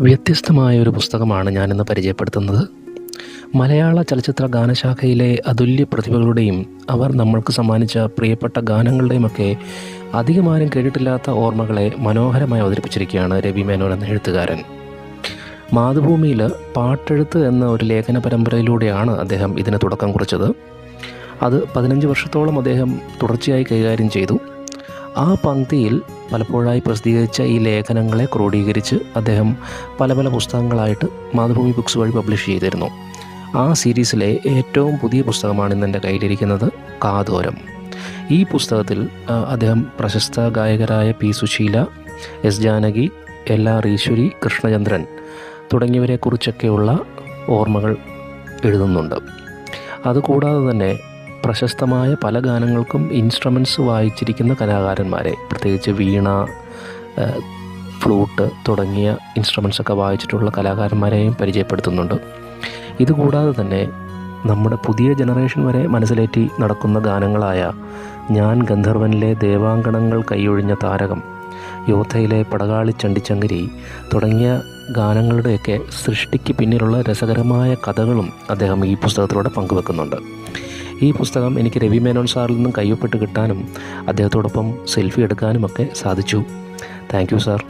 വ്യത്യസ്തമായ ഒരു പുസ്തകമാണ് ഞാനിന്ന് പരിചയപ്പെടുത്തുന്നത്. മലയാള ചലച്ചിത്ര ഗാനശാഖയിലെ അതുല്യ പ്രതിഭകളുടെയും അവർ നമ്മൾക്ക് സമ്മാനിച്ച പ്രിയപ്പെട്ട ഗാനങ്ങളുടെയുമൊക്കെ അധികമാരും കേട്ടിട്ടില്ലാത്ത ഓർമ്മകളെ മനോഹരമായി അവതരിപ്പിച്ചിരിക്കുകയാണ് രവി മേനോൻ എന്ന എഴുത്തുകാരൻ. മാതൃഭൂമിയിൽ പാട്ടെഴുത്ത് എന്ന ഒരു ലേഖന പരമ്പരയിലൂടെയാണ് അദ്ദേഹം ഇതിന് തുടക്കം കുറിച്ചത്. അത് 15 വർഷത്തോളം അദ്ദേഹം തുടർച്ചയായി കൈകാര്യം ചെയ്തു. ആ പംക്തിയിൽ പലപ്പോഴായി പ്രസിദ്ധീകരിച്ച ഈ ലേഖനങ്ങളെ ക്രോഡീകരിച്ച് അദ്ദേഹം പല പുസ്തകങ്ങളായിട്ട് മാതൃഭൂമി ബുക്സ് വഴി പബ്ലിഷ് ചെയ്തിരുന്നു. ആ സീരീസിലെ ഏറ്റവും പുതിയ പുസ്തകമാണ് ഇന്ന് എൻ്റെ കയ്യിലിരിക്കുന്നത്, കാതോരം. ഈ പുസ്തകത്തിൽ അദ്ദേഹം പ്രശസ്ത ഗായകരായ P Susheela, S Janaki, LR Eswari, Krishnachandran തുടങ്ങിയവരെക്കുറിച്ചൊക്കെയുള്ള ഓർമ്മകൾ എഴുതുന്നുണ്ട്. അതുകൂടാതെ തന്നെ പ്രശസ്തമായ പല ഗാനങ്ങൾക്കും ഇൻസ്ട്രുമെൻറ്റ്സ് വായിച്ചിരിക്കുന്ന കലാകാരന്മാരെ, പ്രത്യേകിച്ച് വീണ, ഫ്ലൂട്ട് തുടങ്ങിയ ഇൻസ്ട്രുമെൻറ്റ്സൊക്കെ വായിച്ചിട്ടുള്ള കലാകാരന്മാരെയും പരിചയപ്പെടുത്തുന്നുണ്ട്. ഇതുകൂടാതെ തന്നെ നമ്മുടെ പുതിയ ജനറേഷൻ വരെ മനസ്സിലേറ്റി നടക്കുന്ന ഗാനങ്ങളായ ഞാൻ ഗന്ധർവനിലെ ദേവാങ്കണങ്ങൾ കൈയൊഴിഞ്ഞ താരകം, യോദ്ധയിലെ പടകാളി ചണ്ടിച്ചങ്കരി തുടങ്ങിയ ഗാനങ്ങളുടെയൊക്കെ സൃഷ്ടിക്ക് പിന്നിലുള്ള രസകരമായ കഥകളും അദ്ദേഹം ഈ പുസ്തകത്തിലൂടെ പങ്കുവെക്കുന്നുണ്ട്. ഈ പുസ്തകം എനിക്ക് രവി മേനോൻ സാറിൽ നിന്നും കയ്യൊപ്പിട്ട് കിട്ടാനും അദ്ദേഹത്തോടൊപ്പം സെൽഫി എടുക്കാനുമൊക്കെ സാധിച്ചു. Thank you sir.